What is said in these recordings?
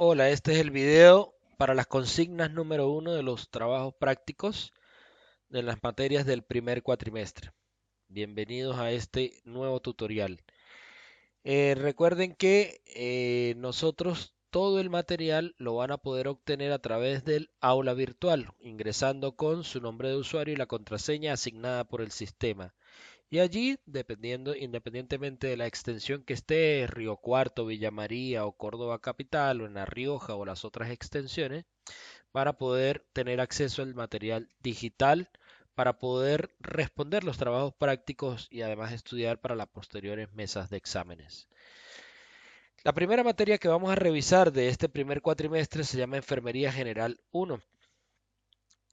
Hola, este es el video para las consignas número uno de los trabajos prácticos de las materias del primer cuatrimestre. Bienvenidos a este nuevo tutorial. Recuerden que nosotros todo el material lo van a poder obtener a través del aula virtual, ingresando con su nombre de usuario y la contraseña asignada por el sistema. Y allí, independientemente de la extensión que esté, Río Cuarto, Villa María o Córdoba Capital o en La Rioja o las otras extensiones, para poder tener acceso al material digital, para poder responder los trabajos prácticos y además estudiar para las posteriores mesas de exámenes. La primera materia que vamos a revisar de este primer cuatrimestre se llama Enfermería General 1.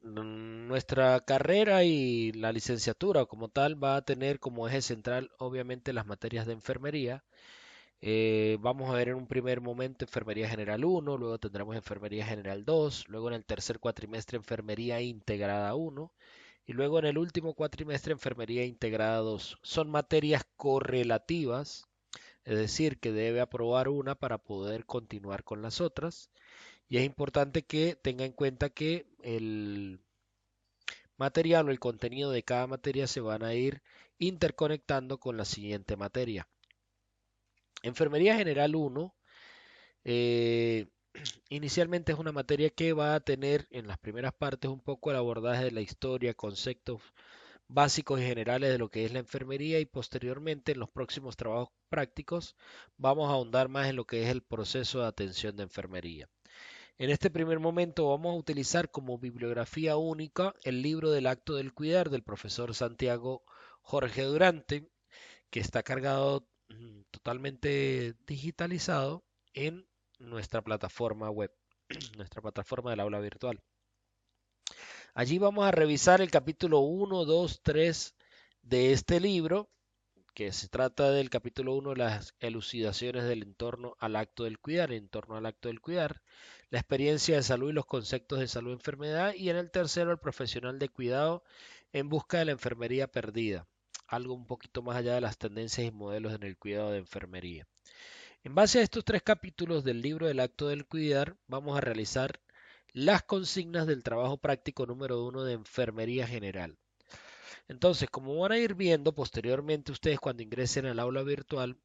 Nuestra carrera y la licenciatura como tal va a tener como eje central obviamente las materias de enfermería. Vamos a ver en un primer momento Enfermería General 1, luego tendremos Enfermería General 2, luego en el tercer cuatrimestre Enfermería Integrada 1 y luego en el último cuatrimestre Enfermería Integrada 2. Son materias correlativas, es decir, que debe aprobar una para poder continuar con las otras. Y es importante que tenga en cuenta que el material o el contenido de cada materia se van a ir interconectando con la siguiente materia. Enfermería General 1, eh, inicialmente es una materia que va a tener en las primeras partes un poco el abordaje de la historia, conceptos básicos y generales de lo que es la enfermería y posteriormente en los próximos trabajos prácticos vamos a ahondar más en lo que es el proceso de atención de enfermería. En este primer momento vamos a utilizar como bibliografía única el libro del acto del cuidar del profesor Santiago Jorge Durante, que está cargado totalmente digitalizado en nuestra plataforma web, nuestra plataforma del aula virtual. Allí vamos a revisar el capítulo 1, 2, 3 de este libro, que se trata del capítulo 1, las elucidaciones del entorno al acto del cuidar, en torno al acto del cuidar, la experiencia de salud y los conceptos de salud y enfermedad, y en el tercero, el profesional de cuidado en busca de la enfermería perdida, algo un poquito más allá de las tendencias y modelos en el cuidado de enfermería. En base a estos tres capítulos del libro del acto del cuidar, vamos a realizar las consignas del trabajo práctico número uno de enfermería general. Entonces, como van a ir viendo posteriormente ustedes cuando ingresen al aula virtual,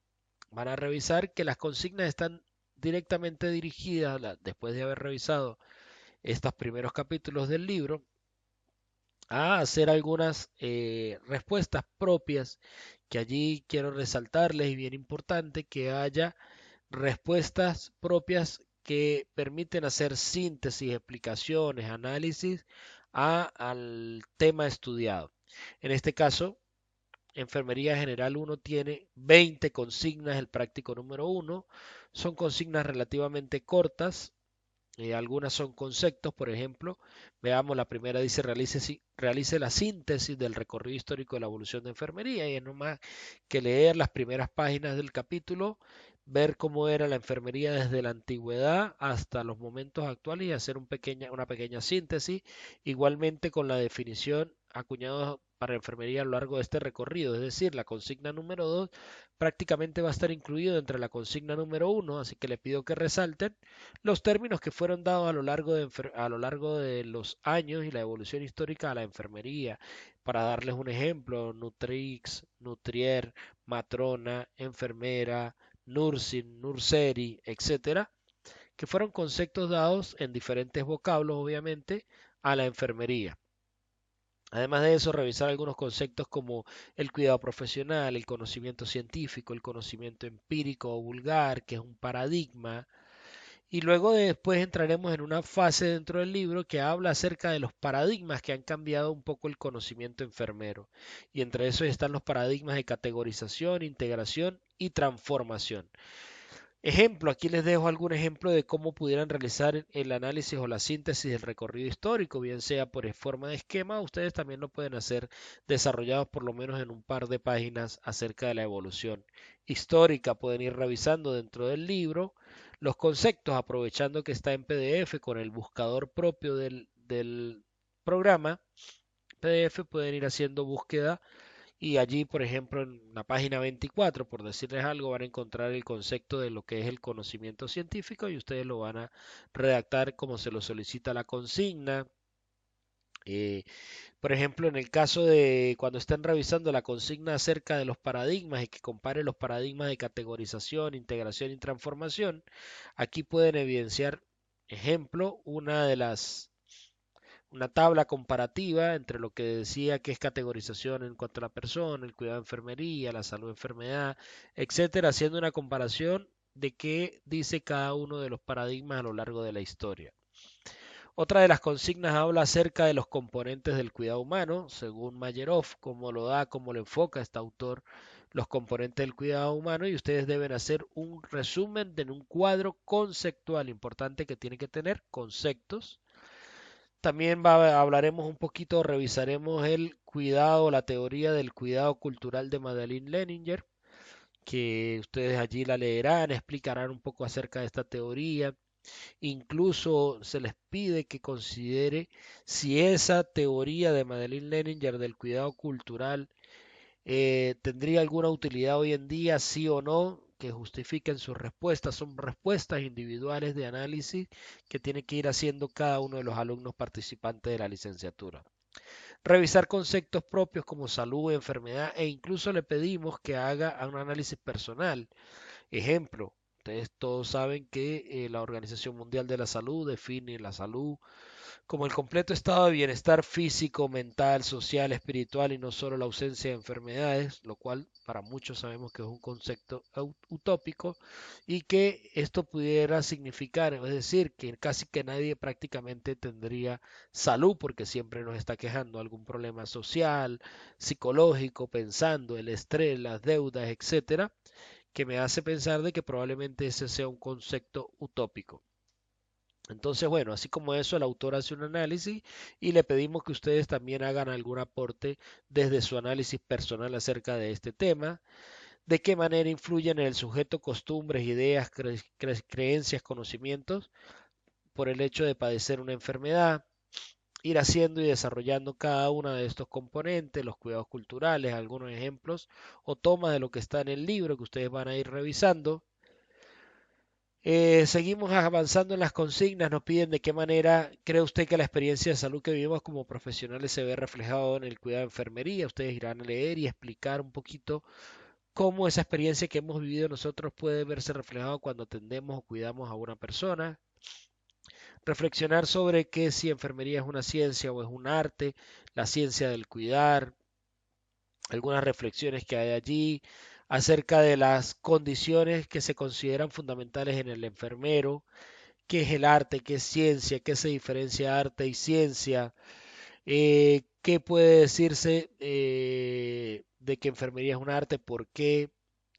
van a revisar que las consignas están directamente dirigidas, después de haber revisado estos primeros capítulos del libro, a hacer algunas respuestas propias, que allí quiero resaltarles y bien importante que haya respuestas propias que permiten hacer síntesis, explicaciones, análisis al tema estudiado. En este caso, Enfermería General 1 tiene 20 consignas, el práctico número 1. Son consignas relativamente cortas, algunas son conceptos, por ejemplo, veamos la primera dice realice la síntesis del recorrido histórico de la evolución de enfermería y es nomás que leer las primeras páginas del capítulo, ver cómo era la enfermería desde la antigüedad hasta los momentos actuales y hacer una pequeña síntesis, igualmente con la definición acuñada para enfermería a lo largo de este recorrido, es decir, la consigna número 2 prácticamente va a estar incluido entre la consigna número 1, así que le pido que resalten los términos que fueron dados a lo largo de los años y la evolución histórica de la enfermería. Para darles un ejemplo, Nutrix, Nutrier, matrona, enfermera, nursing, nurseri, etcétera, que fueron conceptos dados en diferentes vocablos, obviamente, a la enfermería. Además de eso, revisar algunos conceptos como el cuidado profesional, el conocimiento científico, el conocimiento empírico o vulgar, que es un paradigma, y luego después entraremos en una fase dentro del libro que habla acerca de los paradigmas que han cambiado un poco el conocimiento enfermero. Y entre esos están los paradigmas de categorización, integración y transformación. Ejemplo, aquí les dejo algún ejemplo de cómo pudieran realizar el análisis o la síntesis del recorrido histórico, bien sea por forma de esquema, ustedes también lo pueden hacer desarrollados por lo menos en un par de páginas acerca de la evolución histórica. Pueden ir revisando dentro del libro los conceptos, aprovechando que está en PDF con el buscador propio del programa PDF, pueden ir haciendo búsqueda Y allí, por ejemplo, en la página 24, por decirles algo, van a encontrar el concepto de lo que es el conocimiento científico y ustedes lo van a redactar como se lo solicita la consigna. Eh, por ejemplo, en el caso de cuando estén revisando la consigna acerca de los paradigmas y que compare los paradigmas de categorización, integración y transformación, aquí pueden evidenciar, ejemplo, una tabla comparativa entre lo que decía que es categorización en cuanto a la persona, el cuidado de enfermería, la salud enfermedad, etcétera, haciendo una comparación de qué dice cada uno de los paradigmas a lo largo de la historia. Otra de las consignas habla acerca de los componentes del cuidado humano, según Mayerov, cómo lo da, cómo lo enfoca este autor, los componentes del cuidado humano, y ustedes deben hacer un resumen de un cuadro conceptual importante que tiene que tener conceptos. También hablaremos un poquito, revisaremos el cuidado, la teoría del cuidado cultural de Madeleine Leninger, que ustedes allí la leerán, explicarán un poco acerca de esta teoría. Incluso se les pide que considere si esa teoría de Madeleine Leninger del cuidado cultural tendría alguna utilidad hoy en día, sí o no, que justifiquen sus respuestas. Son respuestas individuales de análisis que tiene que ir haciendo cada uno de los alumnos participantes de la licenciatura. Revisar conceptos propios como salud, enfermedad e incluso le pedimos que haga un análisis personal. Ejemplo, ustedes todos saben que la Organización Mundial de la Salud define la salud como el completo estado de bienestar físico, mental, social, espiritual y no solo la ausencia de enfermedades, lo cual para muchos sabemos que es un concepto utópico y que esto pudiera significar, es decir, que casi que nadie prácticamente tendría salud porque siempre nos está quejando algún problema social, psicológico, pensando el estrés, las deudas, etcétera, que me hace pensar de que probablemente ese sea un concepto utópico. Entonces, bueno, así como eso, el autor hace un análisis y le pedimos que ustedes también hagan algún aporte desde su análisis personal acerca de este tema, de qué manera influyen en el sujeto costumbres, ideas, creencias, conocimientos por el hecho de padecer una enfermedad, ir haciendo y desarrollando cada uno de estos componentes, los cuidados culturales, algunos ejemplos o toma de lo que está en el libro que ustedes van a ir revisando. Seguimos avanzando en las consignas, nos piden de qué manera cree usted que la experiencia de salud que vivimos como profesionales se ve reflejado en el cuidado de enfermería. Ustedes irán a leer y explicar un poquito cómo esa experiencia que hemos vivido nosotros puede verse reflejado cuando atendemos o cuidamos a una persona. Reflexionar sobre que si enfermería es una ciencia o es un arte, la ciencia del cuidar, algunas reflexiones que hay allí acerca de las condiciones que se consideran fundamentales en el enfermero, qué es el arte, qué es ciencia, qué se diferencia arte y ciencia, qué puede decirse de que enfermería es un arte, por qué,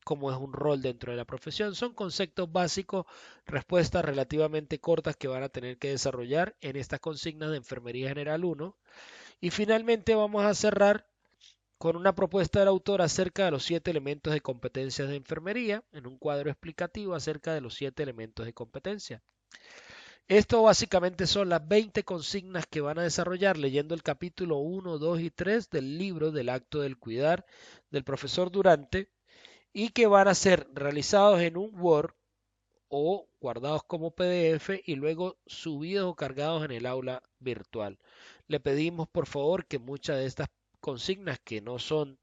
cómo es un rol dentro de la profesión. Son conceptos básicos, respuestas relativamente cortas que van a tener que desarrollar en estas consignas de Enfermería General 1. Y finalmente vamos a cerrar con una propuesta del autor acerca de los 7 elementos de competencias de enfermería, en un cuadro explicativo acerca de los 7 elementos de competencia. Esto básicamente son las 20 consignas que van a desarrollar leyendo el capítulo 1, 2 y 3 del libro del acto del cuidar del profesor Durante y que van a ser realizados en un Word o guardados como PDF y luego subidos o cargados en el aula virtual. Le pedimos por favor que muchas de estas consignas que no son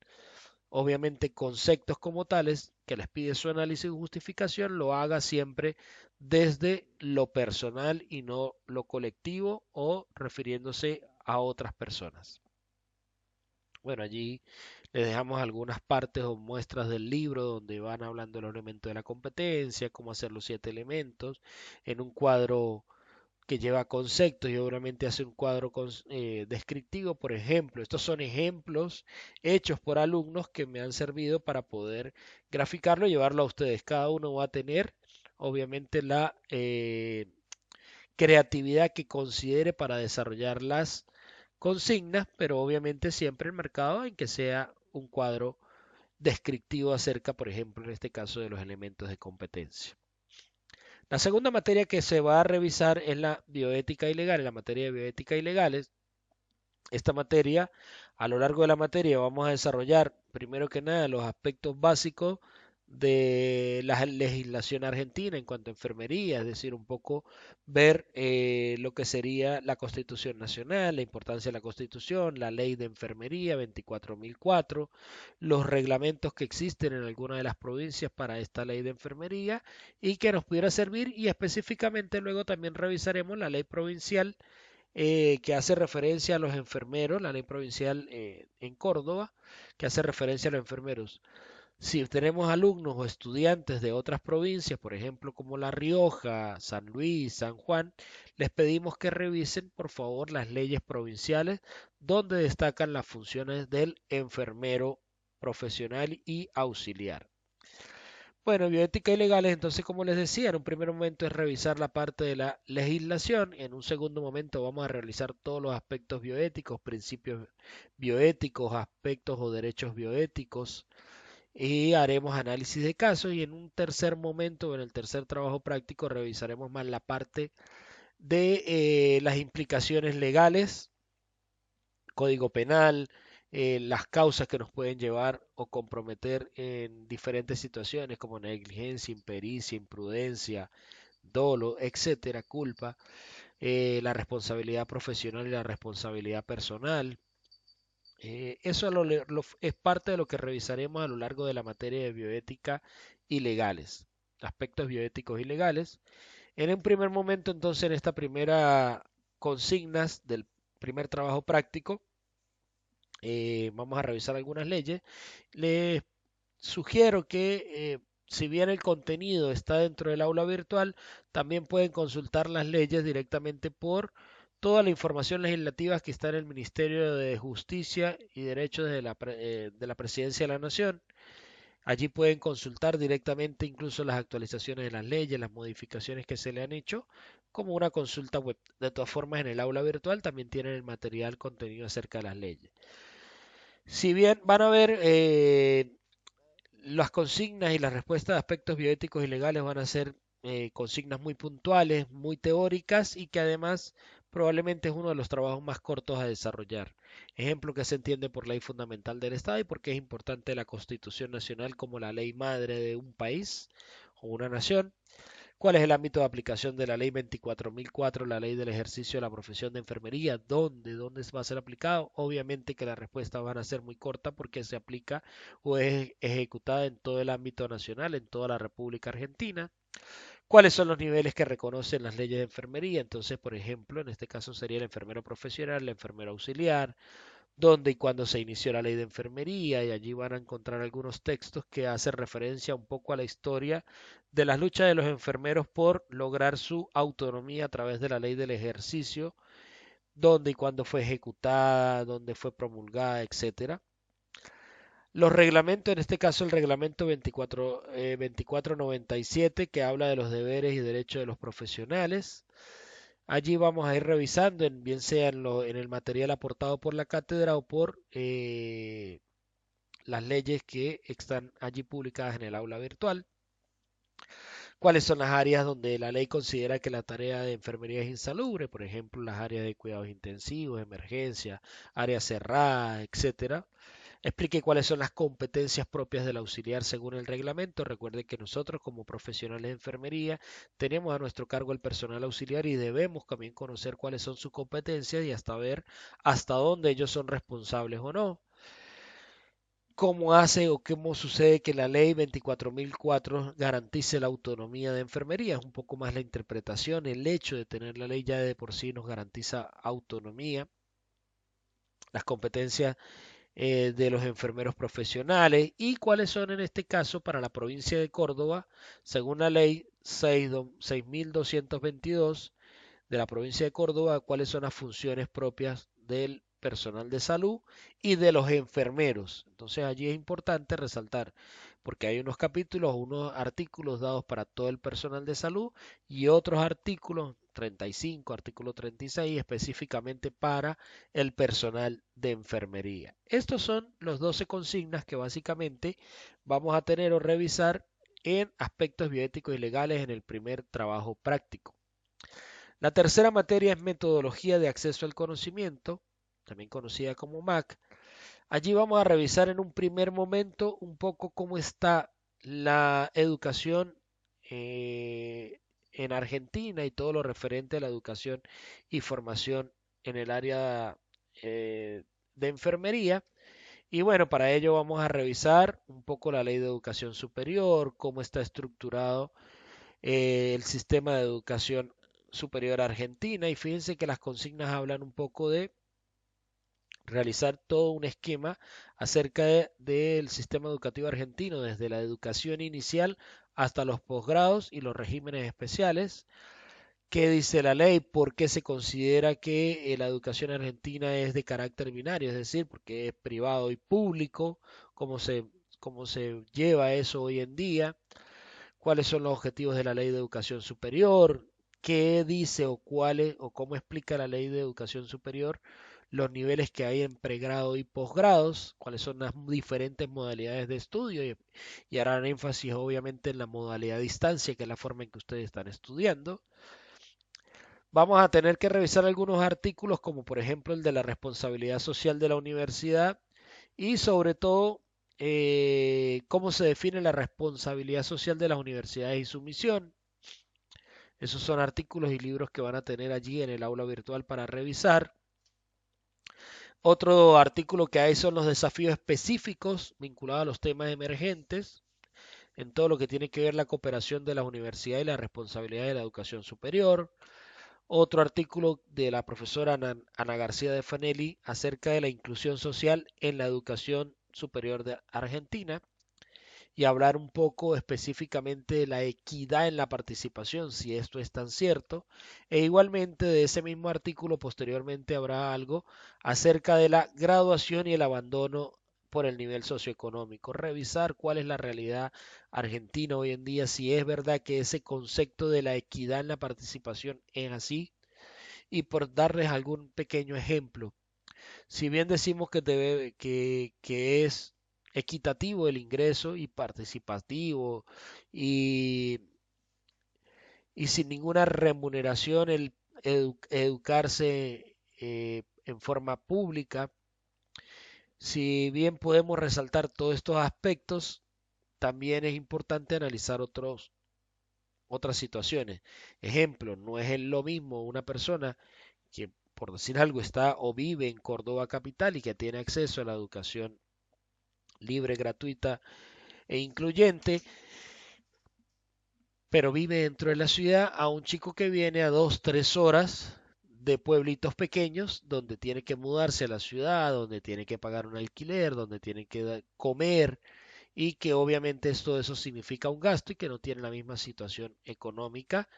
obviamente conceptos como tales, que les pide su análisis y justificación, lo haga siempre desde lo personal y no lo colectivo o refiriéndose a otras personas. Bueno, allí les dejamos algunas partes o muestras del libro donde van hablando de los elementos de la competencia, cómo hacer los 7 elementos, en un cuadro que lleva conceptos y obviamente hace un cuadro descriptivo, por ejemplo. Estos son ejemplos hechos por alumnos que me han servido para poder graficarlo y llevarlo a ustedes. Cada uno va a tener, obviamente, la creatividad que considere para desarrollar las consignas, pero obviamente siempre el mercado en que sea un cuadro descriptivo acerca, por ejemplo, en este caso, de los elementos de competencia. La segunda materia que se va a revisar es la bioética y legal, en la materia de bioética y legales. esta materia. A lo largo de la materia vamos a desarrollar, primero que nada, los aspectos básicos de la legislación argentina en cuanto a enfermería, es decir, un poco ver lo que sería la Constitución Nacional, la importancia de la Constitución, la ley de enfermería 24.004, los reglamentos que existen en alguna de las provincias para esta ley de enfermería y que nos pudiera servir, y específicamente luego también revisaremos la ley provincial que hace referencia a los enfermeros, la ley provincial en Córdoba, que hace referencia a los enfermeros. Si tenemos alumnos o estudiantes de otras provincias, por ejemplo, como La Rioja, San Luis, San Juan, les pedimos que revisen, por favor, las leyes provinciales donde destacan las funciones del enfermero profesional y auxiliar. Bueno, bioética y legales, entonces, como les decía, en un primer momento es revisar la parte de la legislación, en un segundo momento vamos a realizar todos los aspectos bioéticos, principios bioéticos, aspectos o derechos bioéticos, y haremos análisis de casos, y en un tercer momento, en el tercer trabajo práctico, revisaremos más la parte de las implicaciones legales, código penal, las causas que nos pueden llevar o comprometer en diferentes situaciones como negligencia, impericia, imprudencia, dolo, etcétera, culpa, la responsabilidad profesional y la responsabilidad personal. Eso es parte de lo que revisaremos a lo largo de la materia de bioética y legales, aspectos bioéticos y legales. En un primer momento, entonces, en esta primera consignas del primer trabajo práctico, vamos a revisar algunas leyes. Les sugiero que si bien el contenido está dentro del aula virtual, también pueden consultar las leyes directamente por toda la información legislativa que está en el Ministerio de Justicia y Derechos de la Presidencia de la Nación. Allí pueden consultar directamente incluso las actualizaciones de las leyes, las modificaciones que se le han hecho, como una consulta web. De todas formas, en el aula virtual también tienen el material contenido acerca de las leyes. Si bien van a ver las consignas y las respuestas de aspectos bioéticos y legales van a ser consignas muy puntuales, muy teóricas, y que además probablemente es uno de los trabajos más cortos a desarrollar. Ejemplo que se entiende por ley fundamental del Estado y porque es importante la Constitución Nacional como la ley madre de un país o una nación. ¿Cuál es el ámbito de aplicación de la ley 24.004, la ley del ejercicio de la profesión de enfermería? ¿Dónde va a ser aplicado? Obviamente que la respuesta van a ser muy corta porque se aplica o es ejecutada en todo el ámbito nacional, en toda la República Argentina. ¿Cuáles son los niveles que reconocen las leyes de enfermería? Entonces, por ejemplo, en este caso sería el enfermero profesional, el enfermero auxiliar, dónde y cuándo se inició la ley de enfermería, y allí van a encontrar algunos textos que hacen referencia un poco a la historia de las luchas de los enfermeros por lograr su autonomía a través de la ley del ejercicio, dónde y cuándo fue ejecutada, dónde fue promulgada, etcétera. Los reglamentos, en este caso el reglamento 2497, que habla de los deberes y derechos de los profesionales. Allí vamos a ir revisando, bien sea en el material aportado por la cátedra o por las leyes que están allí publicadas en el aula virtual. ¿Cuáles son las áreas donde la ley considera que la tarea de enfermería es insalubre? Por ejemplo, las áreas de cuidados intensivos, emergencia, áreas cerradas, etcétera. Explique cuáles son las competencias propias del auxiliar según el reglamento. Recuerde que nosotros como profesionales de enfermería tenemos a nuestro cargo el personal auxiliar y debemos también conocer cuáles son sus competencias y hasta ver hasta dónde ellos son responsables o no. ¿Cómo hace o cómo sucede que la ley 24.004 garantice la autonomía de enfermería? Es un poco más la interpretación, el hecho de tener la ley ya de por sí nos garantiza autonomía. Las competencias de los enfermeros profesionales y cuáles son en este caso para la provincia de Córdoba, según la ley 6.222 de la provincia de Córdoba, cuáles son las funciones propias del personal de salud y de los enfermeros. Entonces allí es importante resaltar, porque hay unos capítulos, unos artículos dados para todo el personal de salud y otros artículos, 35, artículo 36, específicamente para el personal de enfermería. Estos son los 12 consignas que básicamente vamos a tener o revisar en aspectos bioéticos y legales en el primer trabajo práctico. La tercera materia es metodología de acceso al conocimiento. también conocida como MAC. Allí vamos a revisar en un primer momento un poco cómo está la educación en Argentina y todo lo referente a la educación y formación en el área de enfermería. Y bueno, para ello vamos a revisar un poco la ley de educación superior, cómo está estructurado el sistema de educación superior argentina. Y fíjense que las consignas hablan un poco de realizar todo un esquema acerca del sistema educativo argentino, desde la educación inicial hasta los posgrados y los regímenes especiales. ¿Qué dice la ley? ¿Por qué se considera que la educación argentina es de carácter binario? Es decir, porque es privado y público. ¿Cómo se, cómo se lleva eso hoy en día? ¿Cuáles son los objetivos de la ley de educación superior? ¿Qué dice o cuáles o cómo explica la ley de educación superior los niveles que hay en pregrado y posgrados? ¿Cuáles son las diferentes modalidades de estudio? Y harán énfasis obviamente en la modalidad de distancia, que es la forma en que ustedes están estudiando. Vamos a tener que revisar algunos artículos, como por ejemplo el de la responsabilidad social de la universidad y sobre todo cómo se define la responsabilidad social de las universidades y su misión. Esos son artículos y libros que van a tener allí en el aula virtual para revisar. Otro artículo que hay son los desafíos específicos vinculados a los temas emergentes en todo lo que tiene que ver la cooperación de las universidades y la responsabilidad de la educación superior. Otro artículo de la profesora Ana García de Fanelli acerca de la inclusión social en la educación superior de Argentina y hablar un poco específicamente de la equidad en la participación, si esto es tan cierto. E igualmente de ese mismo artículo posteriormente habrá algo acerca de la graduación y el abandono por el nivel socioeconómico, revisar cuál es la realidad argentina hoy en día, si es verdad que ese concepto de la equidad en la participación es así, y por darles algún pequeño ejemplo. Si bien decimos que es equitativo el ingreso y participativo y, y sin ninguna remuneración el educarse en forma pública, si bien podemos resaltar todos estos aspectos, también es importante analizar otras situaciones. Ejemplo, no es lo mismo una persona que, por decir algo, está o vive en Córdoba capital y que tiene acceso a la educación libre, gratuita e incluyente, pero vive dentro de la ciudad, a un chico que viene a 2, 3 horas de pueblitos pequeños donde tiene que mudarse a la ciudad, donde tiene que pagar un alquiler, donde tiene que comer y que obviamente todo eso significa un gasto y que no tiene la misma situación económica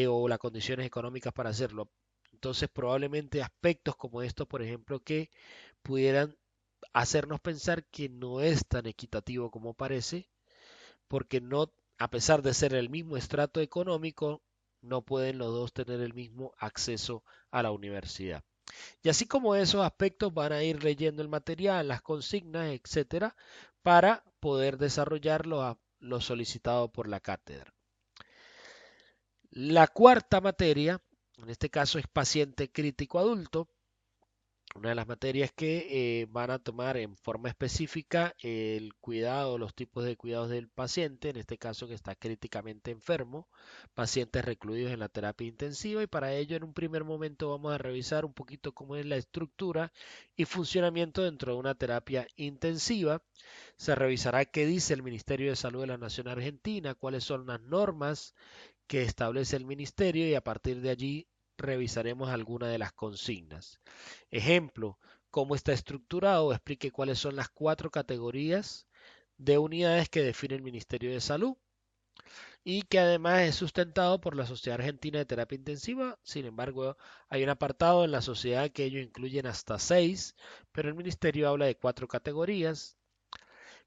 o las condiciones económicas para hacerlo. Entonces probablemente aspectos como estos, por ejemplo, que pudieran hacernos pensar que no es tan equitativo como parece, porque no, a pesar de ser el mismo estrato económico, no pueden los dos tener el mismo acceso a la universidad. Y así como esos aspectos van a ir leyendo el material, las consignas, etcétera, para poder desarrollarlo a lo solicitado por la cátedra. La cuarta materia, en este caso es paciente crítico adulto, una de las materias que van a tomar en forma específica el cuidado, los tipos de cuidados del paciente, en este caso que está críticamente enfermo, pacientes recluidos en la terapia intensiva y para ello en un primer momento vamos a revisar un poquito cómo es la estructura y funcionamiento dentro de una terapia intensiva. Se revisará qué dice el Ministerio de Salud de la Nación Argentina, cuáles son las normas que establece el ministerio y a partir de allí revisaremos algunas de las consignas. Ejemplo, cómo está estructurado, explique cuáles son las 4 categorías de unidades que define el Ministerio de Salud y que además es sustentado por la Sociedad Argentina de Terapia Intensiva. Sin embargo, hay un apartado en la sociedad que ellos incluyen hasta 6, pero el Ministerio habla de 4 categorías.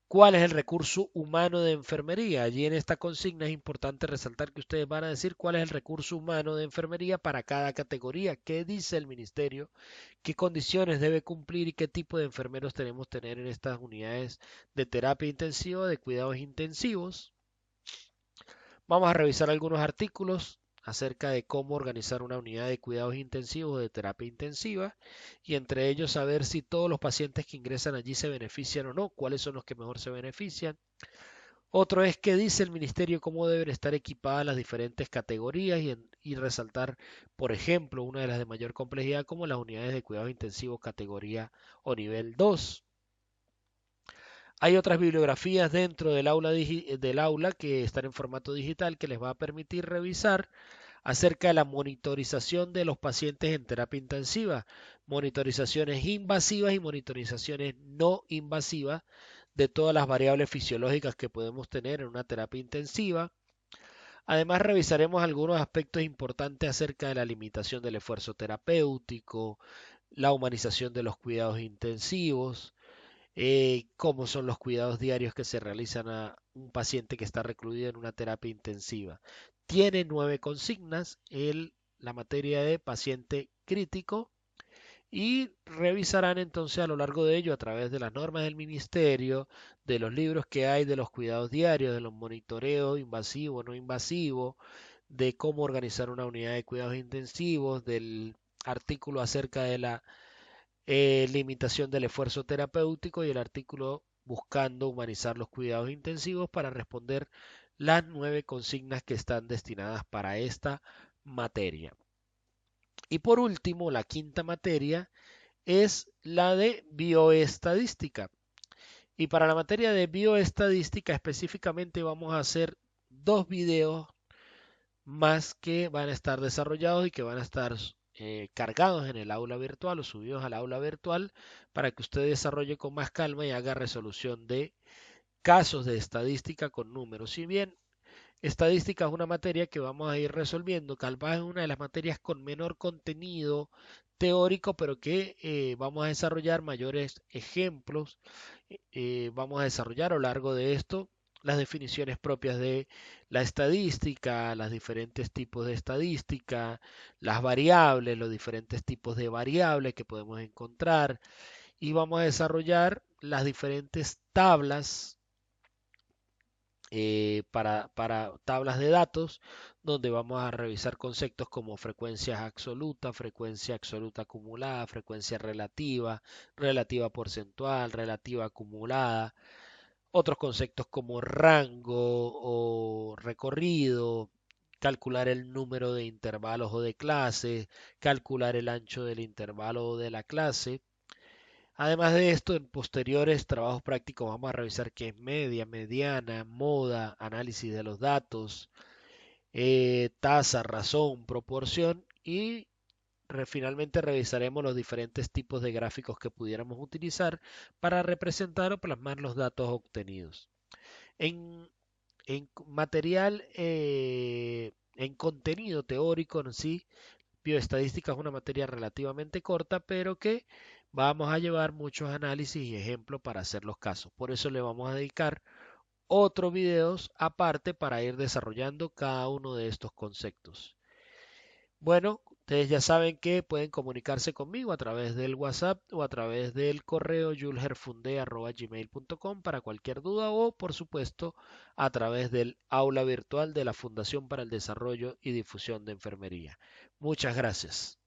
¿Cuál es el recurso humano de enfermería? Allí en esta consigna es importante resaltar que ustedes van a decir cuál es el recurso humano de enfermería para cada categoría. ¿Qué dice el ministerio? ¿Qué condiciones debe cumplir y qué tipo de enfermeros tenemos que tener en estas unidades de terapia intensiva, de cuidados intensivos? Vamos a revisar algunos artículos acerca de cómo organizar una unidad de cuidados intensivos o de terapia intensiva y entre ellos saber si todos los pacientes que ingresan allí se benefician o no, cuáles son los que mejor se benefician. Otro es qué dice el ministerio, cómo deben estar equipadas las diferentes categorías y resaltar, por ejemplo, una de las de mayor complejidad como las unidades de cuidados intensivos categoría o nivel 2. Hay otras bibliografías dentro del aula que están en formato digital que les va a permitir revisar acerca de la monitorización de los pacientes en terapia intensiva, monitorizaciones invasivas y monitorizaciones no invasivas de todas las variables fisiológicas que podemos tener en una terapia intensiva. Además, revisaremos algunos aspectos importantes acerca de la limitación del esfuerzo terapéutico, la humanización de los cuidados intensivos, cómo son los cuidados diarios que se realizan a un paciente que está recluido en una terapia intensiva. Tiene 9 consignas la materia de paciente crítico y revisarán entonces a lo largo de ello a través de las normas del ministerio, de los libros que hay de los cuidados diarios, de los monitoreos invasivo, no invasivo, de cómo organizar una unidad de cuidados intensivos, del artículo acerca de la limitación del esfuerzo terapéutico y el artículo buscando humanizar los cuidados intensivos para responder las 9 consignas que están destinadas para esta materia. Y por último, la quinta materia es la de bioestadística. Y para la materia de bioestadística específicamente vamos a hacer 2 videos más que van a estar desarrollados y que van a estar cargados en el aula virtual o subidos al aula virtual para que usted desarrolle con más calma y haga resolución de casos de estadística con números. Si bien estadística es una materia que vamos a ir resolviendo, capaz es una de las materias con menor contenido teórico, pero que vamos a desarrollar mayores ejemplos, vamos a desarrollar a lo largo de esto las definiciones propias de la estadística, los diferentes tipos de estadística, las variables, los diferentes tipos de variables que podemos encontrar y vamos a desarrollar las diferentes tablas para tablas de datos, donde vamos a revisar conceptos como frecuencia absoluta acumulada, frecuencia relativa, relativa porcentual, relativa acumulada, otros conceptos como rango o recorrido, calcular el número de intervalos o de clases, calcular el ancho del intervalo o de la clase. Además de esto, en posteriores trabajos prácticos vamos a revisar qué es media, mediana, moda, análisis de los datos, tasa, razón, proporción y finalmente revisaremos los diferentes tipos de gráficos que pudiéramos utilizar para representar o plasmar los datos obtenidos. En, en material, en contenido teórico en sí, bioestadística es una materia relativamente corta, pero que vamos a llevar muchos análisis y ejemplos para hacer los casos. Por eso le vamos a dedicar otros videos aparte para ir desarrollando cada uno de estos conceptos. Bueno, ustedes ya saben que pueden comunicarse conmigo a través del WhatsApp o a través del correo julgerfunde@gmail.com para cualquier duda o, por supuesto, a través del aula virtual de la Fundación para el Desarrollo y Difusión de Enfermería. Muchas gracias.